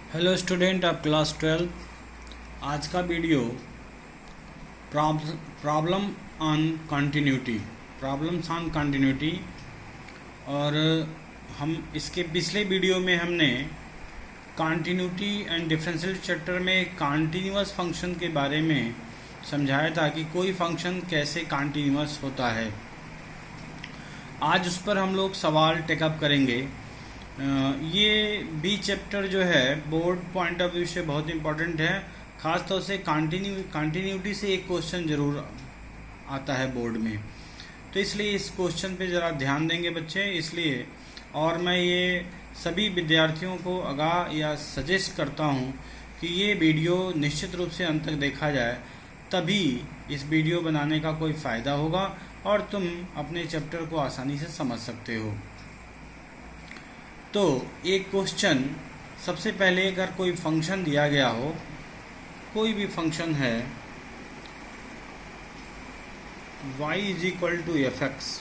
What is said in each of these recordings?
Hello student of class 12। आज का video problems on continuity. और हम इसके पिछले वीडियो में हमने कंटिन्यूटी एंड डिफरेंशियल चैप्टर में कंटिन्यूअस फंक्शन के बारे में समझाया था कि कोई फंक्शन कैसे कंटिन्यूअस होता है। आज उस पर हम लोग सवाल टेकअप करेंगे। ये बी चैप्टर जो है बोर्ड पॉइंट ऑफ व्यू से बहुत इम्पोर्टेंट है। ख़ास तौर से कंटिन्यूटी से एक क्वेश्चन ज़रूर आता है बोर्ड में, तो इसलिए इस क्वेश्चन पे ज़रा ध्यान देंगे बच्चे। इसलिए और मैं ये सभी विद्यार्थियों को आगाह या सजेस्ट करता हूँ कि ये वीडियो निश्चित रूप से अंत तक देखा जाए, तभी इस वीडियो बनाने का कोई फ़ायदा होगा और तुम अपने चैप्टर को आसानी से समझ सकते हो। तो एक क्वेश्चन, सबसे पहले अगर कोई फंक्शन दिया गया हो, कोई भी फंक्शन है y is equal to f x,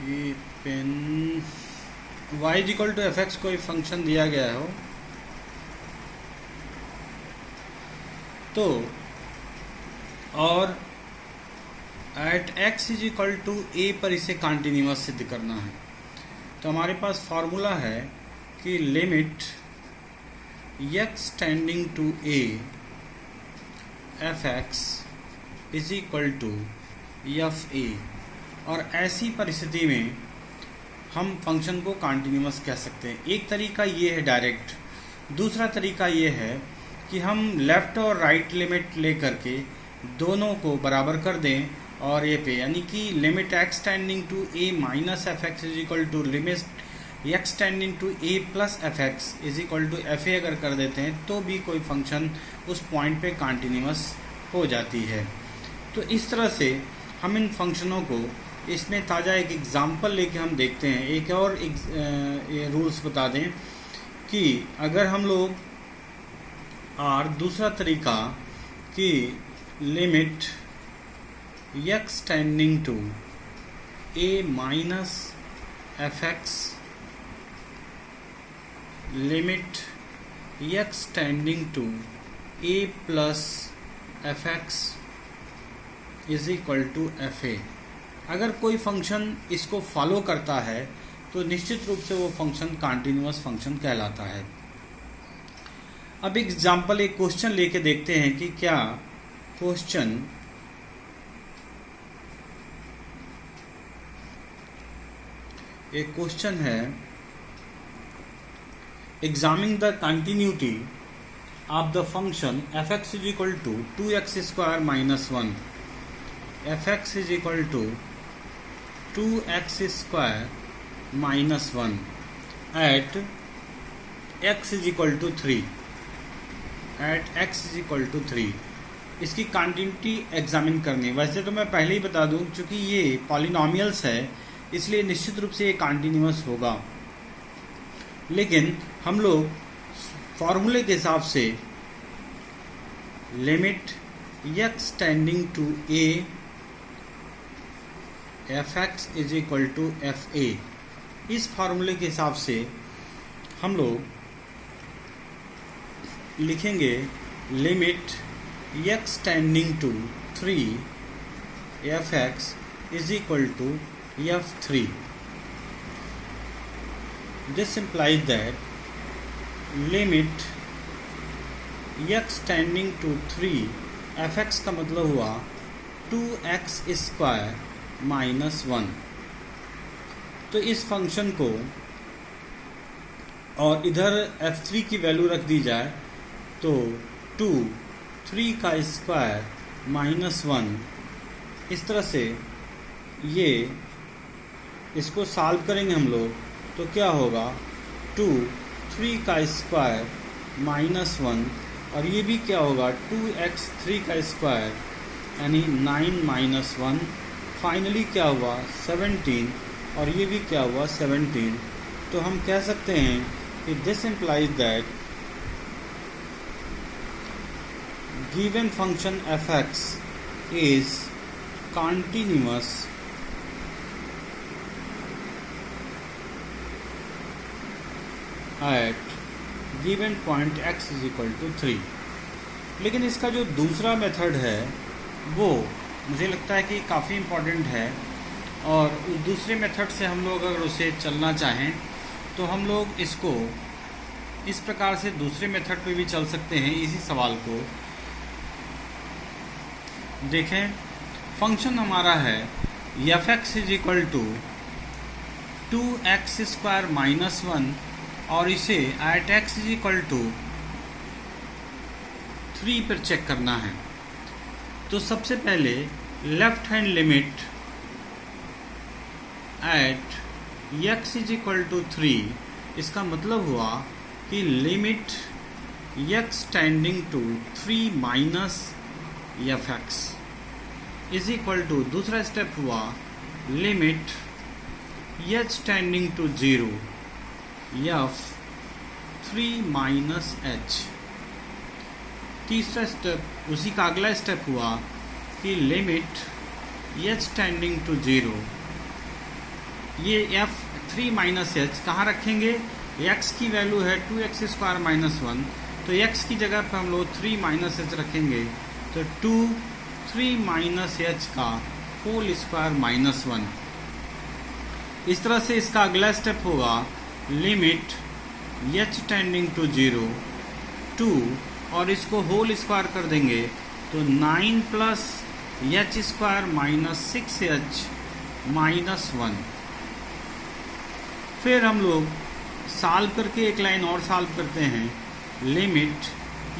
ये पेन y is equal to f x कोई फंक्शन दिया गया हो तो, और at x is equal to a पर इसे कंटिन्यूअस सिद्ध करना है, तो हमारे पास फॉर्मूला है कि limit x tending to a f x is equal to f a. और ऐसी परिस्थिति में हम फंक्शन को कंटिन्यूअस कह सकते हैं। एक तरीका ये है डायरेक्ट, दूसरा तरीका ये है कि हम लेफ़्ट और राइट लिमिट ले करके दोनों को बराबर कर दें और ए पे, यानी कि limit x tending to a minus f x is equal to limit x tending to a plus f x is equal to f a अगर कर देते हैं तो भी कोई फंक्शन उस पॉइंट पे कंटिन्यूअस हो जाती है। तो इस तरह से हम इन फंक्शनों को, इसमें ताज़ा एक एग्जांपल लेके हम देखते हैं। एक और ये रूल्स बता दें कि अगर हम लोग और दूसरा तरीका कि limit x tending to a minus f x, limit x tending to a plus f x is equal to f a. अगर कोई फंक्शन इसको फॉलो करता है तो निश्चित रूप से वो फंक्शन कंटिन्यूअस फंक्शन कहलाता है। अब एग्जाम्पल, एक क्वेश्चन लेके देखते हैं कि क्या क्वेश्चन एक क्वेश्चन है, examine the continuity of the function f x is equal to 2x square minus 1, f x is equal to 2x square minus 1 at x is equal to 3, at x is equal to 3। इसकी continuity examine करनी है। वैसे तो मैं पहले ही बता दूं, चूंकि ये पॉलिनोमियल्स है इसलिए निश्चित रूप से ये कंटिन्यूअस होगा, लेकिन हम लोग फॉर्मूले के हिसाब से limit x tending to a f x is equal to f a, इस फार्मूले के हिसाब से हम लोग लिखेंगे limit x tending to 3 f x is equal to f 3। This implies that limit x tending to 3 f x का मतलब हुआ 2x स्क्वायर माइनस 1। तो इस फंक्शन को, और इधर f3 की वैल्यू रख दी जाए तो 2 3 का स्क्वायर माइनस 1, इस तरह से ये इसको सॉल्व करेंगे हम लोग तो क्या होगा 2 3 का स्क्वायर माइनस 1, और ये भी क्या होगा 2x 3 का स्क्वायर यानी 9 माइनस 1, फाइनली क्या हुआ 17, और ये भी क्या हुआ 17। तो हम कह सकते हैं कि this implies that given function f x is continuous at given point x is equal to 3। लेकिन इसका जो दूसरा मेथड है वो मुझे लगता है कि काफ़ी इम्पोर्टेंट है, और उस दूसरे मेथड से हम लोग अगर उसे चलना चाहें तो हम लोग इसको इस प्रकार से दूसरे मेथड पे भी चल सकते हैं। इसी सवाल को देखें, फंक्शन हमारा है f x is equal to 2x square minus 1, और इसे at x is equal to 3 पर चेक करना है। तो सबसे पहले left hand limit at x is equal to 3, इसका मतलब हुआ कि limit x tending to 3 minus f x is equal to, दूसरा स्टेप हुआ limit h tending to 0 f 3 minus h। तीसरा स्टेप, उसी का अगला स्टेप हुआ कि लिमिट h टेंडिंग टू 0, ये f 3 माइनस h कहाँ रखेंगे, x की वैल्यू है 2x स्क्वायर माइनस 1, तो x की जगह पर हम लोग 3 माइनस h रखेंगे, तो 3 माइनस h का होल स्क्वायर माइनस 1। इस तरह से इसका अगला स्टेप होगा लिमिट h टेंडिंग टू 0 2, और इसको होल स्क्वायर कर देंगे तो 9 plus h square minus 6h minus 1। फिर हम लोग सॉल्व करके एक लाइन और सॉल्व करते हैं, लिमिट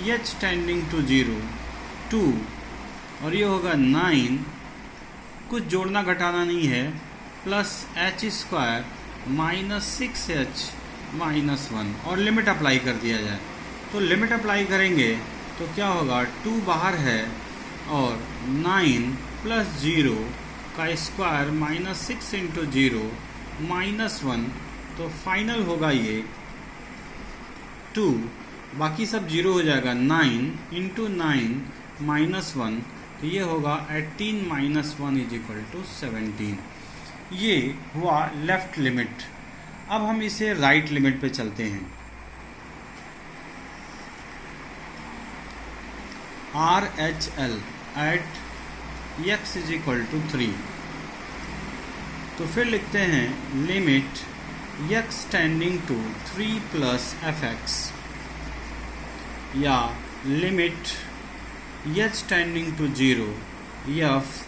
h टेंडिंग टू 0 2, और ये होगा 9, कुछ जोड़ना घटाना नहीं है, plus h square minus 6h minus 1, और लिमिट अप्लाई कर दिया जाए। तो लिमिट अप्लाई करेंगे तो क्या होगा, 2 बाहर है और 9 प्लस 0 का स्क्वायर माइनस 6 इंटू 0 माइनस 1, तो फाइनल होगा ये 2, बाकी सब 0 हो जाएगा, 9 इंटू 9 माइनस 1, तो ये होगा 18 माइनस 1 इज इक्वल टू 17। ये हुआ लेफ्ट लिमिट। अब हम इसे राइट लिमिट पे चलते हैं। R H L at x is equal to 3, तो फिर लिखते हैं limit x tending to 3 plus f x, या limit h tending to 0 f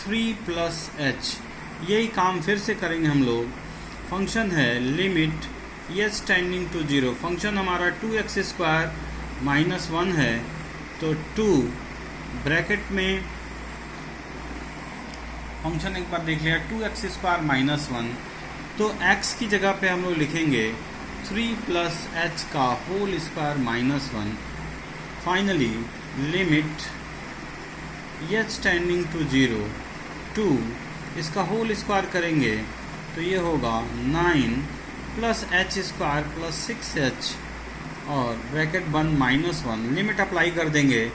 3 plus h। यही काम फिर से करेंगे हम लोग। फंक्शन है limit h tending to 0, function हमारा 2x स्क्वायर माइनस 1 है, तो 2 ब्रैकेट में फंक्शन एक बार देख लिया, 2x स्क्वायर माइनस 1, तो x की जगह पे हम लोग लिखेंगे 3 प्लस h का whole square minus 1। Finally limit h tending to 0 2, इसका होल स्क्वायर करेंगे तो ये होगा 9 plus h square plus 6h, और ब्रैकेट बंद माइनस 1, लिमिट अप्लाई कर देंगे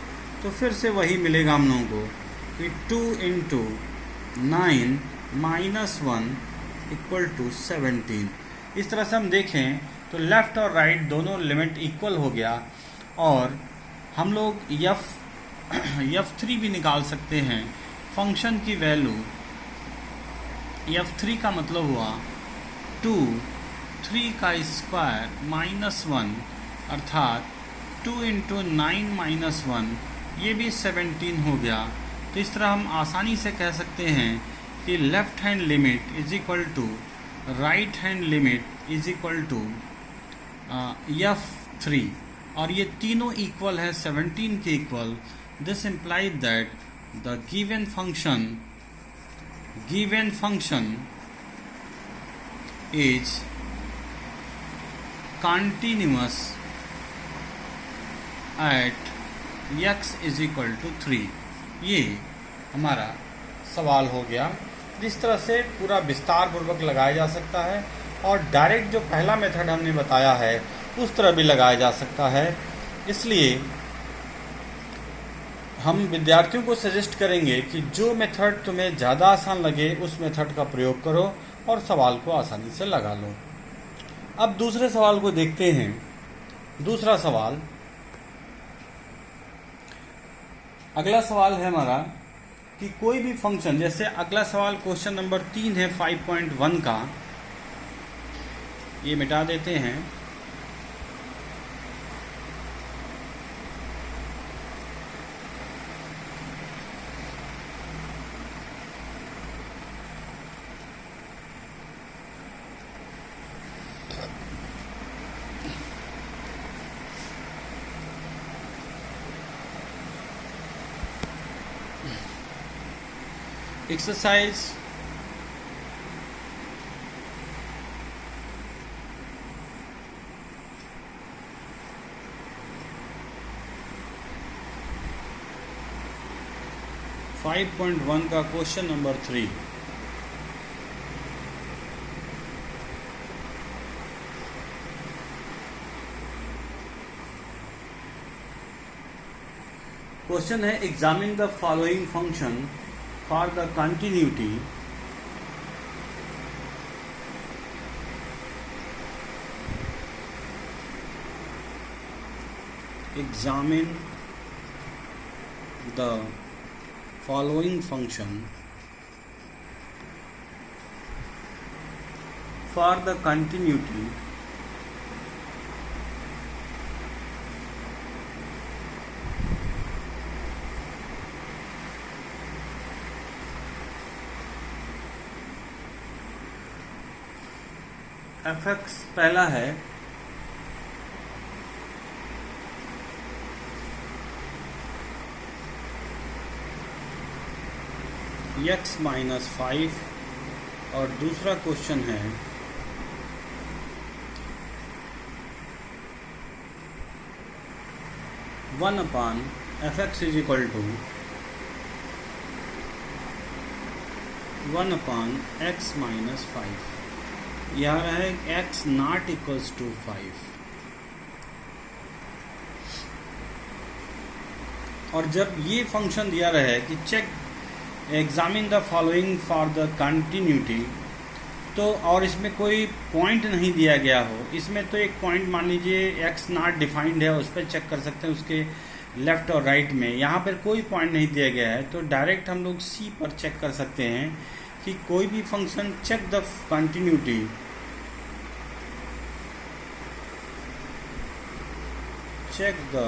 तो फिर से वही मिलेगा हम लोगों को कि 2 इंटू 9 माइनस 1 इक्वल टू 17। इस तरह से हम देखें तो लेफ़्ट और राइट दोनों लिमिट इक्वल हो गया, और हम लोग f3 भी निकाल सकते हैं। फंक्शन की वैल्यू f3 का मतलब हुआ 2 3 का स्क्वायर माइनस 1, अर्थात 2 इंटू 9 माइनस 1, ये भी 17 हो गया। तो इस तरह हम आसानी से कह सकते हैं कि left hand limit is equal to right hand limit is equal to f3, और ये तीनों इक्वल है 17 के equal. This implies that the given function is continuous at x is equal to 3। ये हमारा सवाल हो गया। जिस तरह से पूरा विस्तार पूर्वक लगाया जा सकता है, और डायरेक्ट जो पहला मेथड हमने बताया है उस तरह भी लगाया जा सकता है। इसलिए हम विद्यार्थियों को सजेस्ट करेंगे कि जो मेथड तुम्हें ज़्यादा आसान लगे उस मेथड का प्रयोग करो और सवाल को आसानी से लगा लो। अब दूसरे सवाल को देखते हैं। दूसरा सवाल, अगला सवाल है हमारा कि कोई भी फंक्शन, जैसे अगला सवाल क्वेश्चन नंबर 3 है 5.1 का, ये मिटा देते हैं। एक्सरसाइज 5.1 का क्वेश्चन नंबर 3। क्वेश्चन है examine the following function for the continuity examine the following function for the continuity fx पहला है x माइनस 5 और दूसरा क्वेश्चन है one upon fx is equal to 1 upon x minus 5। यह आ रहा है x नॉट इक्वल्स टू 5। और जब ये फंक्शन दिया रहे कि check examine the following for the continuity, तो और इसमें कोई पॉइंट नहीं दिया गया हो, इसमें तो एक पॉइंट मान लीजिए x नॉट डिफाइंड है, उस पर चेक कर सकते हैं उसके लेफ्ट और राइट में। यहाँ पर कोई पॉइंट नहीं दिया गया है, तो डायरेक्ट हम लोग c पर चेक कर सकते हैं कि कोई भी function check the continuity check the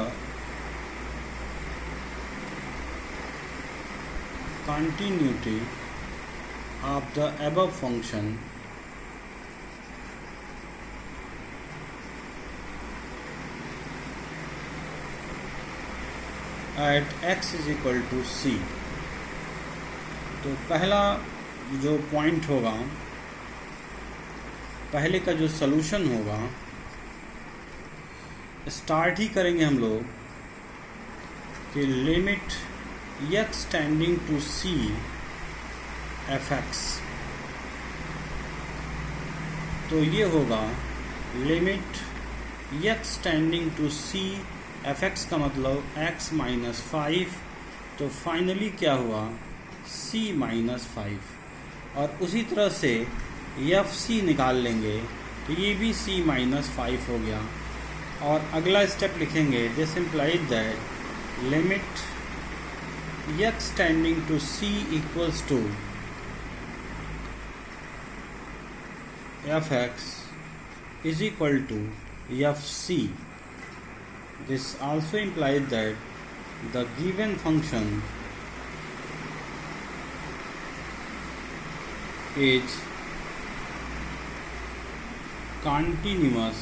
continuity of the above function at x is equal to c। तो पहला जो पॉइंट होगा, पहले का जो सॉल्यूशन होगा, स्टार्ट ही करेंगे हम लोग कि limit x tending to c fx, तो ये होगा limit x tending to c fx का मतलब x माइनस 5, तो फाइनली क्या हुआ c माइनस 5। और उसी तरह से fc निकाल लेंगे तो ये भी c माइनस 5 हो गया। और अगला स्टेप लिखेंगे this implies that limit x tending to c equals to fx is equal to fc। This also implies that the given function is continuous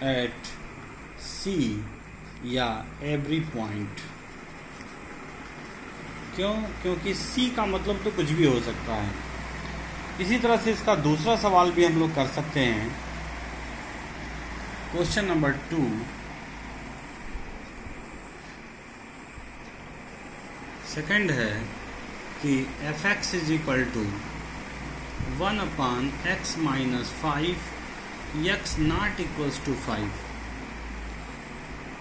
at C या every point। क्यों? क्योंकि C का मतलब तो कुछ भी हो सकता है। इसी तरह से इसका दूसरा सवाल भी हम लोग कर सकते हैं। क्वेश्चन नंबर 2, सेकंड है कि fx is equal to 1 upon x minus 5 x not equals to 5।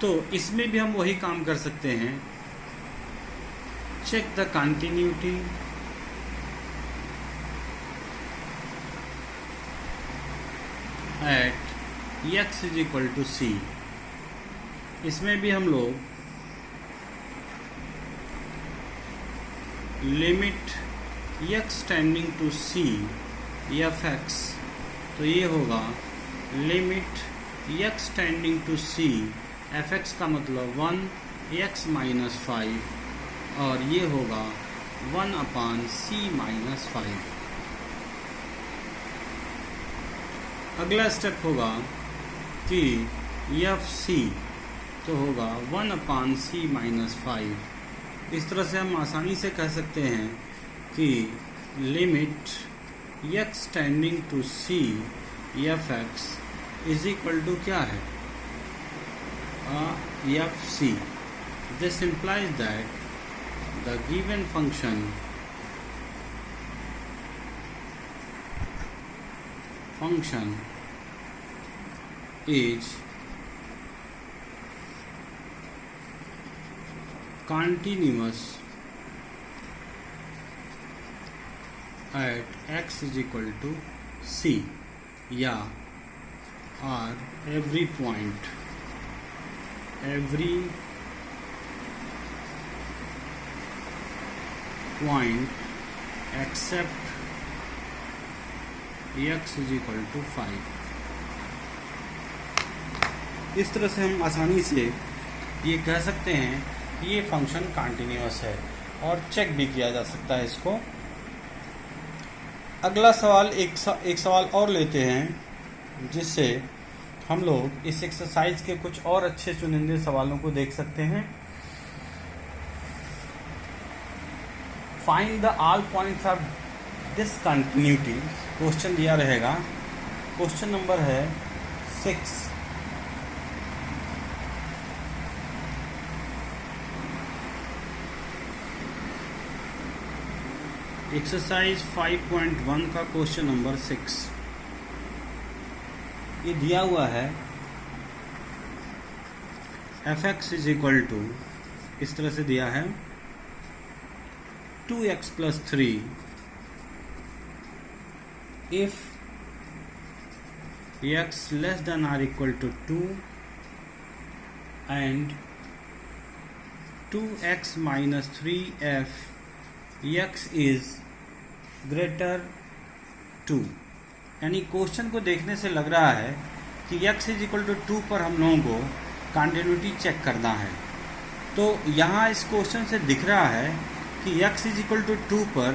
तो इसमें भी हम वही काम कर सकते हैं, check the continuity at x is equal to c. इसमें भी हम लोग limit x tending to c f x, तो ये होगा limit x tending to c f x का मतलब 1 x माइनस 5 और ये होगा 1/c-5। अगला स्टेप होगा कि एफ सी तो होगा 1/c-5। इस तरह से हम आसानी से कह सकते हैं कि limit x tending to c f x is equal to क्या है, f c. This implies that the given function is continuous at x is equal to c, या or every point except x is equal to 5। इस तरह से हम आसानी से ये कह सकते हैं कि ये फंक्शन कंटिन्यूअस है और चेक भी किया जा सकता है इसको। अगला सवाल एक सवाल और लेते हैं जिससे हम लोग इस एक्सरसाइज के कुछ और अच्छे चुनिंदे सवालों को देख सकते हैं। Find the all points of discontinuity, question दिया रहेगा। क्वेश्चन नंबर है 6। एक्सरसाइज 5.1 का क्वेश्चन नंबर 6 ये दिया हुआ है f x is equal to, इस तरह से दिया है 2x plus 3 if x less than or equal to 2 and 2x minus 3f x is greater 2। यानी क्वेश्चन को देखने से लग रहा है कि x इज इक्वल टू 2 पर हम लोगों को कंटिन्यूटी चेक करना है। तो यहाँ इस क्वेश्चन से दिख रहा है कि x इज इक्वल टू 2 पर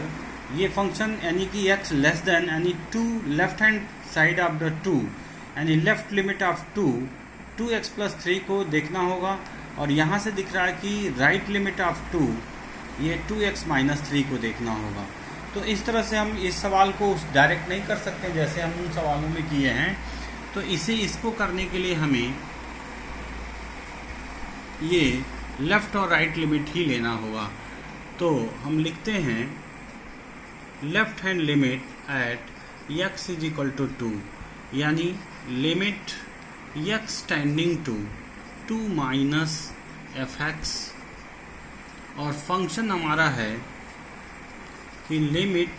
ये फंक्शन यानी कि x लेस देन यानी 2 left hand side of the 2 यानी left limit of 2x plus 3 को देखना होगा। और यहाँ से दिख रहा है कि राइट लिमिट ऑफ 2 ये 2x माइनस 3 को देखना होगा। तो इस तरह से हम इस सवाल को डायरेक्ट नहीं कर सकते जैसे हम उन सवालों में किए हैं। तो इसको करने के लिए हमें ये लेफ्ट और राइट लिमिट ही लेना होगा। तो हम लिखते हैं left hand limit at x is equal to 2, यानी limit x tending to 2 minus f x, और फंक्शन हमारा है कि limit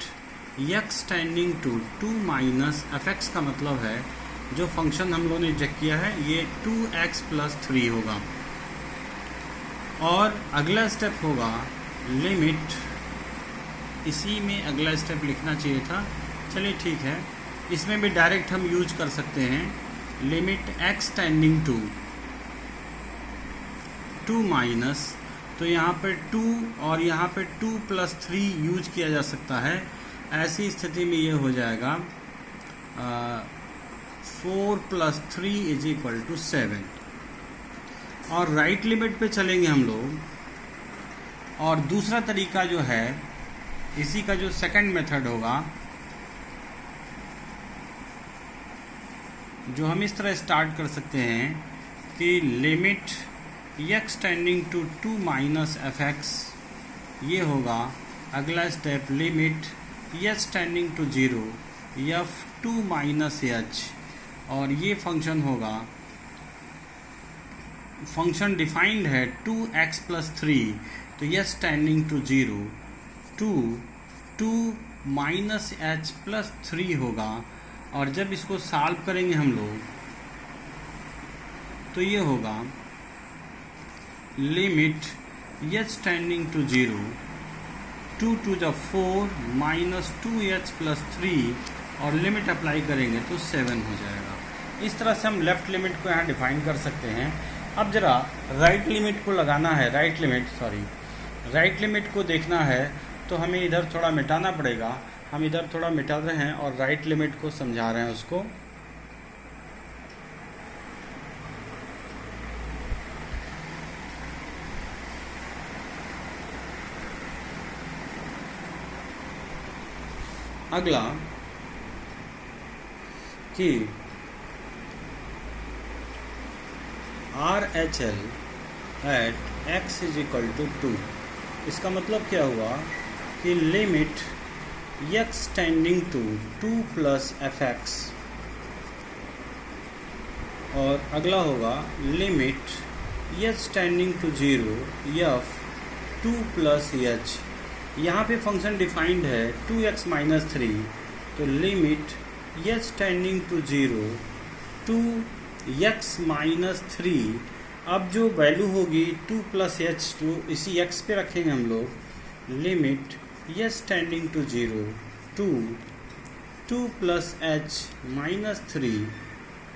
x tending to 2 minus f x का मतलब है जो फंक्शन हम लोगों ने चेक किया है ये 2x प्लस 3 होगा। और अगला स्टेप होगा लिमिट, इसी में अगला स्टेप लिखना चाहिए था, चलिए ठीक है, इसमें भी डायरेक्ट हम यूज कर सकते हैं limit x tending to 2 minus, तो यहाँ पे 2 और यहाँ पे 2 प्लस 3 यूज किया जा सकता है। ऐसी स्थिति में ये हो जाएगा 4 प्लस 3 इज इक्वल टू 7। और राइट लिमिट पे चलेंगे हम लोग। और दूसरा तरीका जो है इसी का जो सेकंड मेथड होगा, जो हम इस तरह स्टार्ट कर सकते हैं कि limit x tending to 2 minus f x, ये होगा अगला step limit x tending to 0 f 2 minus h, और ये फंक्शन होगा, फंक्शन डिफाइंड है 2x प्लस 3, तो x tending to 0 2 minus h plus 3 होगा और जब इसको सॉल्व करेंगे हम लोग तो ये होगा limit h tending to 0 2 to the 4 minus 2h plus 3 और लिमिट अप्लाई करेंगे तो 7 हो जाएगा। इस तरह से हम लेफ़्ट लिमिट को यहाँ डिफाइन कर सकते हैं। अब जरा राइट लिमिट को लगाना है, राइट लिमिट को देखना है तो हमें इधर थोड़ा मिटाना पड़ेगा। हम इधर थोड़ा मिटा रहे हैं और राइट लिमिट को समझा रहे हैं उसको। अगला कि RHL at x is equal to 2। इसका मतलब क्या हुआ कि limit x tending to 2 plus fx, और अगला होगा limit h tending to 0 f 2 plus h। यहाँ पे फंक्शन डिफाइंड है 2x माइनस 3, तो limit h tending to 0 2x minus 3। अब जो वैल्यू होगी 2 प्लस h, तो इसी x पे रखेंगे हम लोग। Limit h tending to 0 2 plus h minus 3।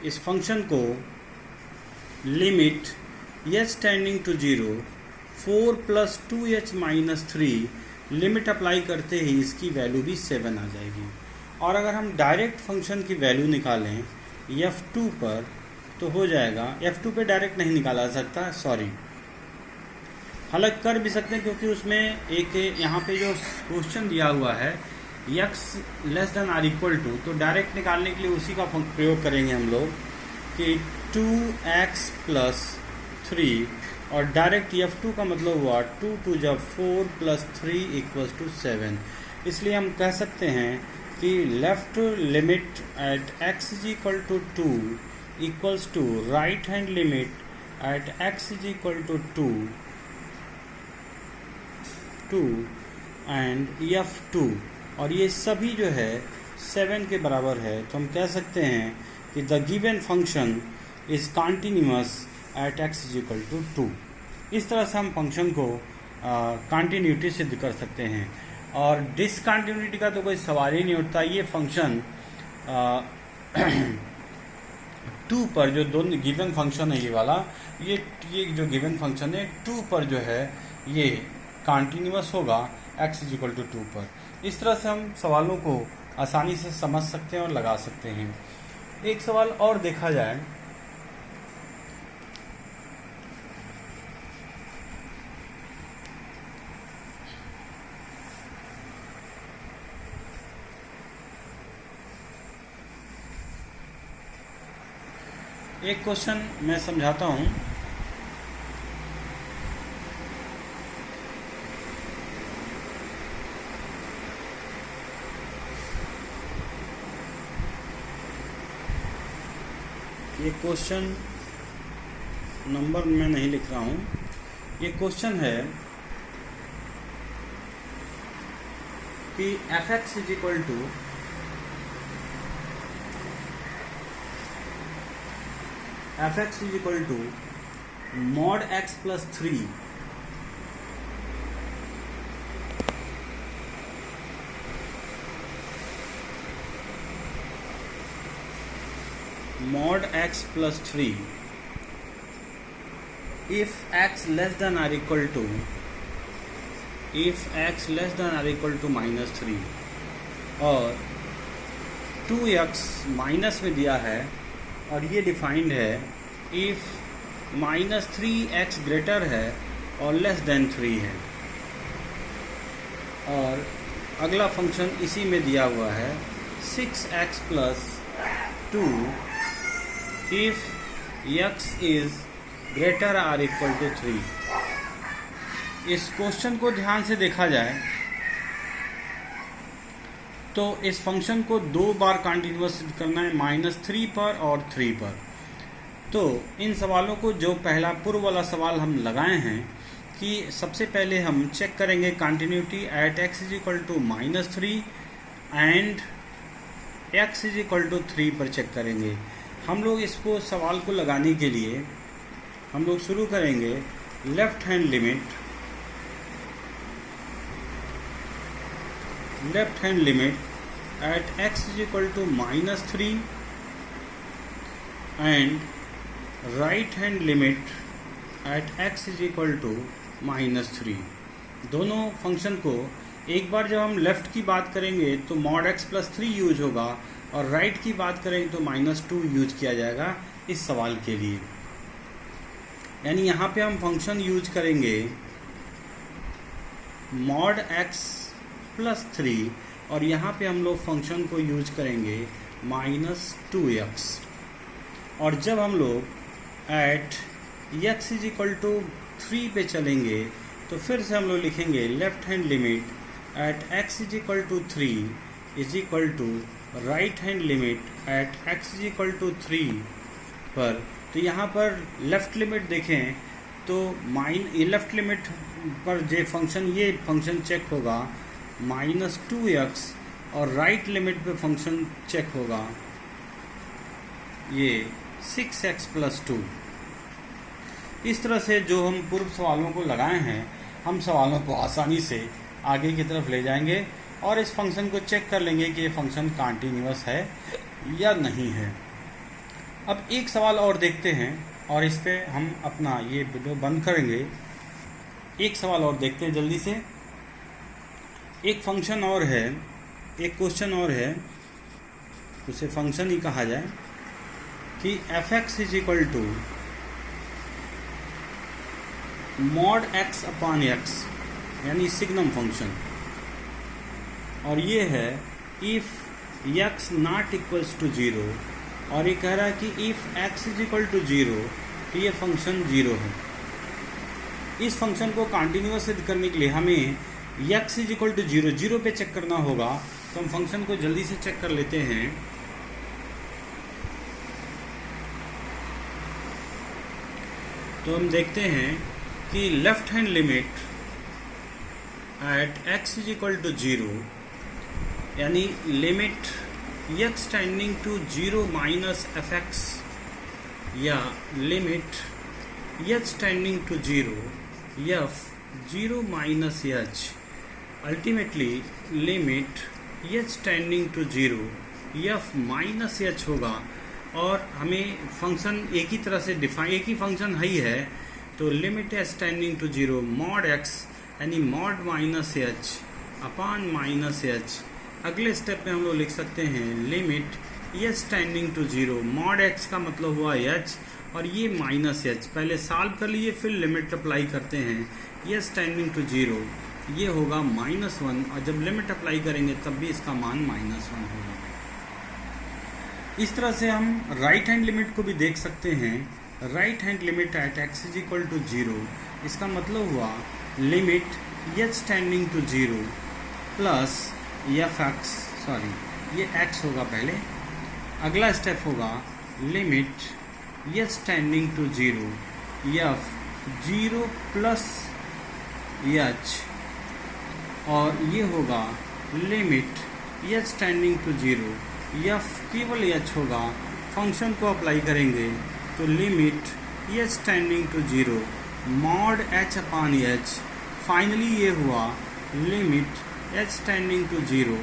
इस फंक्शन को limit h tending to 0 4 plus 2h minus 3 limit apply करते ही इसकी वैल्यू भी 7 आ जाएगी। और अगर हम डायरेक्ट फंक्शन की वैल्यू निकालें f2 पर तो हो जाएगा, f2 पे डायरेक्ट नहीं निकाला जा सकता, सॉरी, हालांकि कर भी सकते हैं क्योंकि उसमें एक यहाँ पे जो क्वेश्चन दिया हुआ है x less than or equal to, तो डायरेक्ट निकालने के लिए उसी का प्रयोग करेंगे हम लोग कि 2x प्लस 3, और डायरेक्ट f2 का मतलब हुआ 2 to the 4 plus 3 equals to 7। इसलिए हम कह सकते हैं कि left limit at x is equal to 2 equals to right hand limit at x is equal to 2 and f2, और ये सभी जो है 7 के बराबर है। तो हम कह सकते हैं कि the given function is continuous at x is equal to 2। इस तरह से हम फंक्शन को कॉन्टिन्यूटी सिद्ध कर सकते हैं, और डिसकॉन्टिन्यूटी का तो कोई सवाल ही नहीं उठता। ये फंक्शन 2 पर जो दोनों गिवन फंक्शन है, ये वाला ये जो गिवन फंक्शन है 2 पर जो है ये कॉन्टिन्यूअस होगा x इज इक्वल टू 2 पर। इस तरह से हम सवालों को आसानी से समझ सकते हैं और लगा सकते हैं। एक सवाल और देखा जाए, एक क्वेश्चन मैं समझाता हूँ। ये क्वेश्चन नंबर मैं नहीं लिख रहा हूँ। ये क्वेश्चन है कि fx is equal to fx is equal to mod x plus 3 mod x plus 3 if x less than or equal to minus 3, और 2x माइनस में दिया है और ये डिफाइंड है if माइनस 3x ग्रेटर है और लेस देन 3 है, और अगला फंक्शन इसी में दिया हुआ है 6x plus 2 if x is greater or equal to 3। इस क्वेश्चन को ध्यान से देखा जाए तो इस फंक्शन को 2 बार कंटिन्यूअस सिद्ध करना है, -3 पर और 3 पर। तो इन सवालों को, जो पहला पूर्व वाला सवाल हम लगाए हैं कि सबसे पहले हम चेक करेंगे continuity at x is equal to -3 and x is equal to 3 पर चेक करेंगे। हम लोग इसको सवाल को लगाने के लिए हम लोग शुरू करेंगे left hand limit at x is equal to -3 and right hand limit at x is equal to -3। दोनों फंक्शन को एक बार जब हम लेफ्ट की बात करेंगे तो mod x प्लस 3 यूज होगा और राइट की बात करेंगे तो -2 यूज किया जाएगा इस सवाल के लिए। यानी यहाँ पे हम फंक्शन यूज करेंगे mod x प्लस 3 और यहाँ पे हम लोग फंक्शन को यूज करेंगे -2x। और जब हम लोग at x is equal to 3 पे चलेंगे तो फिर से हम लोग लिखेंगे left hand limit at x is equal to 3 is equal to right hand limit at x is equal to 3 पर। तो यहाँ पर लेफ्ट लिमिट देखें तो लेफ्ट लिमिट पर ये फंक्शन चेक होगा -2x और राइट लिमिट पे फंक्शन चेक होगा ये 6x प्लस 2। इस तरह से जो हम पूर्व सवालों को लगाए हैं हम सवालों को आसानी से आगे की तरफ ले जाएंगे और इस फंक्शन को चेक कर लेंगे कि ये फंक्शन कॉन्टिन्यूअस है या नहीं है। अब एक सवाल और देखते हैं और इस पे हम अपना ये वीडियो बंद करेंगे। एक सवाल और देखते हैं जल्दी से। एक फंक्शन और है, एक क्वेश्चन और है, उसे फंक्शन ही कहा जाए कि f(x) is equal to mod x upon x यानी सिग्नम फंक्शन। और ये है if x not equals to 0 और ये कह रहा है कि if x is equal to 0 तो ये फंक्शन 0 है। इस फंक्शन को कंटिन्यूअस सिद्ध करने के लिए हमें x इज इक्वल टू 0 पे चेक करना होगा। तो हम फंक्शन को जल्दी से चेक कर लेते हैं। तो हम देखते हैं कि left hand limit at x is equal to 0 यानी limit x tending to 0 minus fx या limit h tending to 0 f 0 minus h ultimately limit h tending to 0 f minus h होगा। और हमें फंक्शन एक ही तरह से एक ही फंक्शन है तो limit h tending to 0 mod x यानी mod minus h upon minus h। अगले स्टेप में हम लोग लिख सकते हैं limit h tending to 0 mod x का मतलब हुआ h और ये माइनस h। पहले सॉल्व कर लिए फिर लिमिट अप्लाई करते हैं h टेंडिंग टू 0 ये होगा -1 और जब लिमिट अप्लाई करेंगे तब भी इसका मान -1 होगा। इस तरह से हम राइट हैंड लिमिट को भी देख सकते हैं। Right hand limit at x is equal to 0 इसका मतलब हुआ limit h tending to 0 plus fx ये x होगा पहले। अगला स्टेप होगा limit h tending to 0 f 0 plus h और ये होगा limit h tending to 0 f केवल h होगा। फंक्शन को अप्लाई करेंगे तो limit h tending to 0 mod h upon h। Finally ये हुआ limit h tending to 0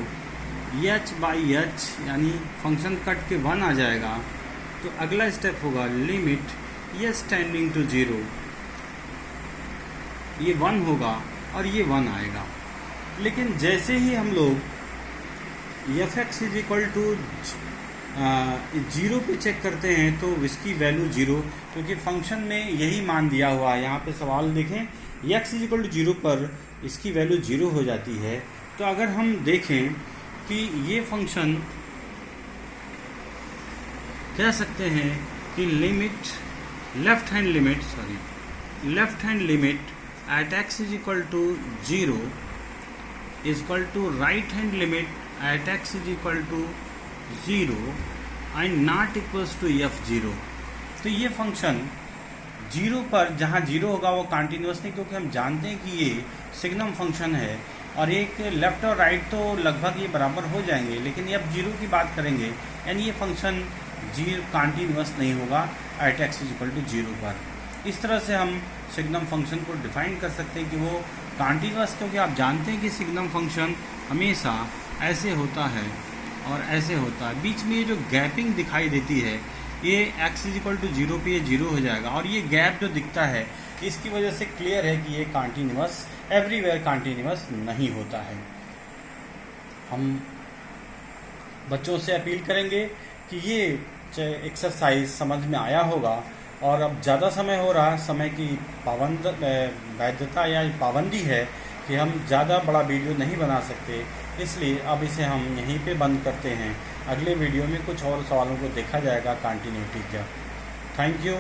h by h यानी फंक्शन कट के 1 आ जाएगा। तो अगला स्टेप होगा लिमिट h टेंडिंग टू 0 ये 1 होगा और ये 1 आएगा। लेकिन जैसे ही हम लोग fx इज इक्वल टू 0 पे चेक करते हैं तो इसकी वैल्यू 0 क्योंकि फंक्शन में यही मान दिया हुआ है। यहाँ पे सवाल देखें x इज इक्वल टू 0 पर इसकी वैल्यू 0 हो जाती है। तो अगर हम देखें कि ये फंक्शन कह सकते हैं कि limit left hand limit at x is equal to 0 is equal to right hand limit at x is equal to 0 and not equals to f0। तो ये फंक्शन 0 पर जहाँ 0 होगा वो कंटिन्यूअस नहीं क्योंकि हम जानते हैं कि ये सिग्नम फंक्शन है और एक लेफ़्ट और राइट तो लगभग ये बराबर हो जाएंगे, लेकिन अब जीरो की बात करेंगे यानी ये फंक्शन जीरो कॉन्टीन्यूअस नहीं होगा at x is equal to zero पर। इस तरह से हम सिग्नम फंक्शन को डिफाइन कर सकते हैं कि वो कॉन्टीन्यूअस, क्योंकि आप जानते हैं कि सिग्नम फंक्शन हमेशा ऐसे होता है और ऐसे होता है। बीच में ये जो गैपिंग दिखाई देती है ये x is equal to zero पे ये जीरो हो जाएगा, और ये गैप जो दिखता है इसकी वजह से क्लियर है कि ये कॉन्टीन्यूअस एवरीवेयर कॉन्टीन्यूअस नहीं होता है। हम बच्चों से अपील करेंगे कि ये एक्सरसाइज समझ में आया होगा, और अब ज़्यादा समय हो रहा, समय की वैधता या पाबंदी है कि हम ज़्यादा बड़ा वीडियो नहीं बना सकते, इसलिए अब इसे हम यहीं पे बंद करते हैं। अगले वीडियो में कुछ और सवालों को देखा जाएगा कॉन्टिन्यूटी का। Thank you.